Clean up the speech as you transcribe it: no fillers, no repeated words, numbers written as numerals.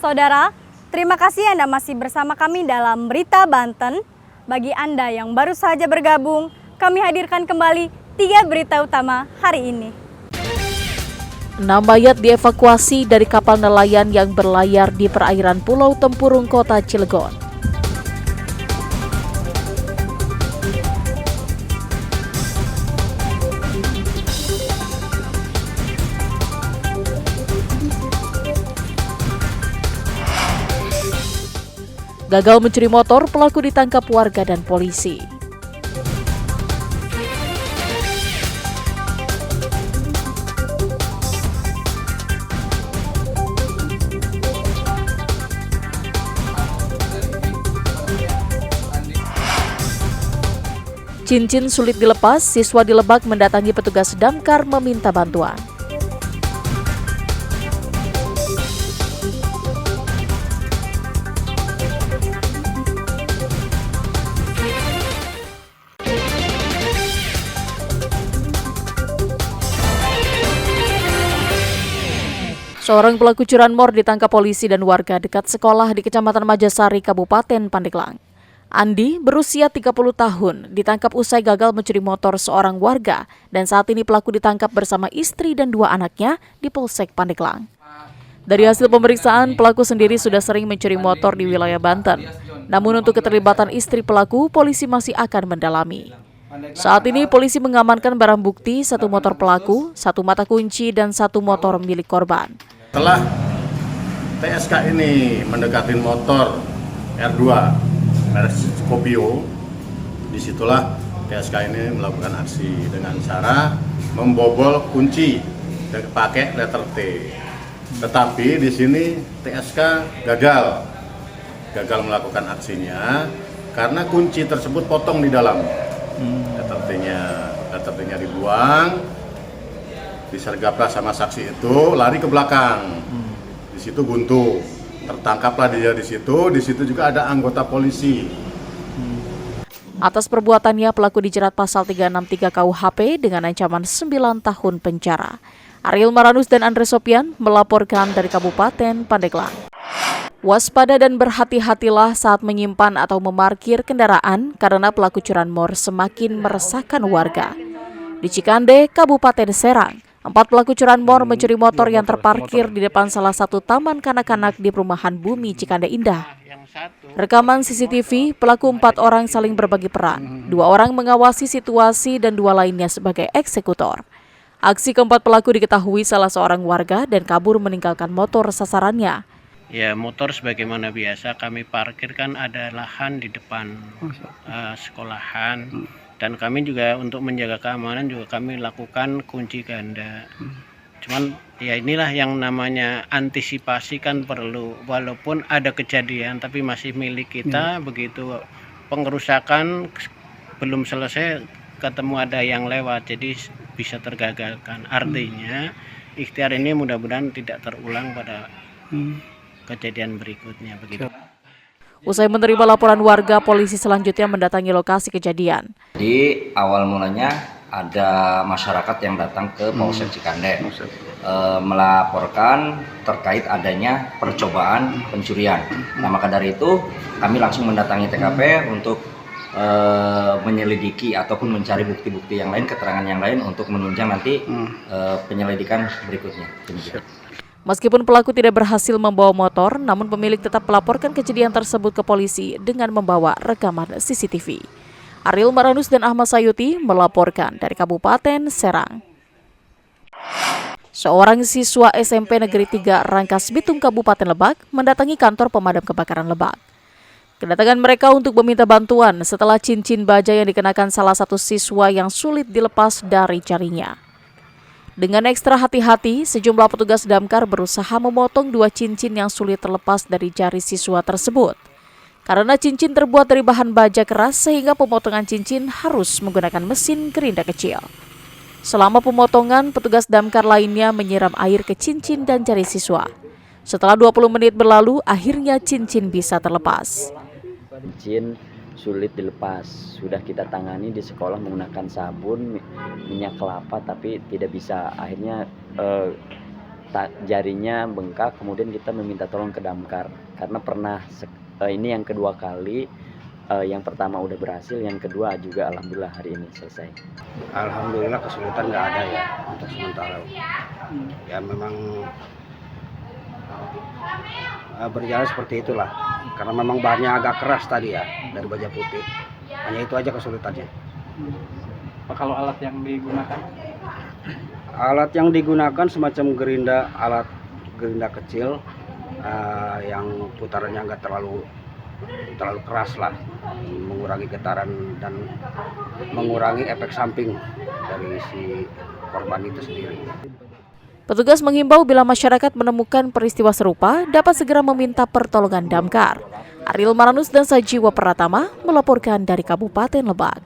Saudara, terima kasih Anda masih bersama kami dalam Berita Banten. Bagi Anda yang baru saja bergabung, kami hadirkan kembali 3 berita utama hari ini. 6 mayat dievakuasi dari kapal nelayan yang berlayar di perairan Pulau Tempurung, Kota Cilegon. Gagal mencuri motor, pelaku ditangkap warga dan polisi. Cincin sulit dilepas, siswa di Lebak mendatangi petugas damkar meminta bantuan. Seorang pelaku curanmor ditangkap polisi dan warga dekat sekolah di Kecamatan Majasari, Kabupaten Pandeglang. Andi, berusia 30 tahun, ditangkap usai gagal mencuri motor seorang warga dan saat ini pelaku ditangkap bersama istri dan 2 anaknya di Polsek Pandeglang. Dari hasil pemeriksaan, pelaku sendiri sudah sering mencuri motor di wilayah Banten. Namun untuk keterlibatan istri pelaku, polisi masih akan mendalami. Saat ini polisi mengamankan barang bukti 1 motor pelaku, 1 mata kunci dan 1 motor milik korban. Setelah TSK ini mendekatin motor R2 merek Scorpio, disitulah TSK ini melakukan aksi dengan cara membobol kunci dan pakai letter T. Tetapi di sini TSK gagal melakukan aksinya karena kunci tersebut potong di dalam. Letter T-nya dibuang, disergaplah sama saksi itu, lari ke belakang. Di situ buntu. Tertangkaplah dia di situ juga ada anggota polisi. Atas perbuatannya, pelaku dijerat pasal 363 KUHP dengan ancaman 9 tahun penjara. Ariel Maranus dan Andre Sopian melaporkan dari Kabupaten Pandeglang. Waspada dan berhati-hatilah saat menyimpan atau memarkir kendaraan karena pelaku curanmor semakin meresahkan warga. Di Cikande, Kabupaten Serang, 4 pelaku curanmor mencuri motor yang terparkir di depan salah satu taman kanak-kanak di perumahan Bumi Cikande Indah. Rekaman CCTV, pelaku 4 orang saling berbagi peran. 2 orang mengawasi situasi dan 2 lainnya sebagai eksekutor. Aksi keempat pelaku diketahui salah seorang warga dan kabur meninggalkan motor sasarannya. Ya, motor sebagaimana biasa kami parkirkan ada lahan di depan sekolahan. Dan kami juga untuk menjaga keamanan juga kami lakukan kunci ganda. Cuman ya inilah yang namanya antisipasi kan perlu. Walaupun ada kejadian tapi masih milik kita, begitu pengerusakan belum selesai ketemu ada yang lewat, jadi bisa tergagalkan. Artinya ikhtiar ini mudah-mudahan tidak terulang pada kejadian berikutnya begitu. Usai menerima laporan warga, polisi selanjutnya mendatangi lokasi kejadian. Di awal mulanya ada masyarakat yang datang ke Polsek Cikande melaporkan terkait adanya percobaan pencurian. Nah, maka dari itu kami langsung mendatangi TKP untuk menyelidiki ataupun mencari bukti-bukti yang lain, keterangan yang lain untuk menunjang nanti penyelidikan berikutnya. Meskipun pelaku tidak berhasil membawa motor, namun pemilik tetap melaporkan kejadian tersebut ke polisi dengan membawa rekaman CCTV. Ariel Maranus dan Ahmad Sayuti melaporkan dari Kabupaten Serang. Seorang siswa SMP Negeri 3 Rangkas Bitung Kabupaten Lebak mendatangi kantor pemadam kebakaran Lebak. Kedatangan mereka untuk meminta bantuan setelah cincin baja yang dikenakan salah satu siswa yang sulit dilepas dari jarinya. Dengan ekstra hati-hati, sejumlah petugas damkar berusaha memotong 2 cincin yang sulit terlepas dari jari siswa tersebut. Karena cincin terbuat dari bahan baja keras sehingga pemotongan cincin harus menggunakan mesin gerinda kecil. Selama pemotongan, petugas damkar lainnya menyiram air ke cincin dan jari siswa. Setelah 20 menit berlalu, akhirnya cincin bisa terlepas. Cincin sulit dilepas. Sudah kita tangani di sekolah menggunakan sabun, minyak kelapa, tapi tidak bisa. Akhirnya jarinya bengkak, kemudian kita meminta tolong ke damkar karena pernah ini yang kedua kali. Yang pertama udah berhasil, yang kedua juga alhamdulillah hari ini selesai. Alhamdulillah kesulitan nggak ada ya untuk sementara. Ya memang berjalan seperti itulah. Karena memang bahannya agak keras tadi ya dari baja putih. Hanya itu aja kesulitannya. Kalau alat yang digunakan? Alat yang digunakan semacam alat gerinda kecil yang putarannya nggak terlalu keras lah, mengurangi getaran dan mengurangi efek samping dari si korban itu sendiri. Petugas menghimbau bila masyarakat menemukan peristiwa serupa dapat segera meminta pertolongan damkar. Ariel Maranus dan Sajiwa Pratama melaporkan dari Kabupaten Lebak.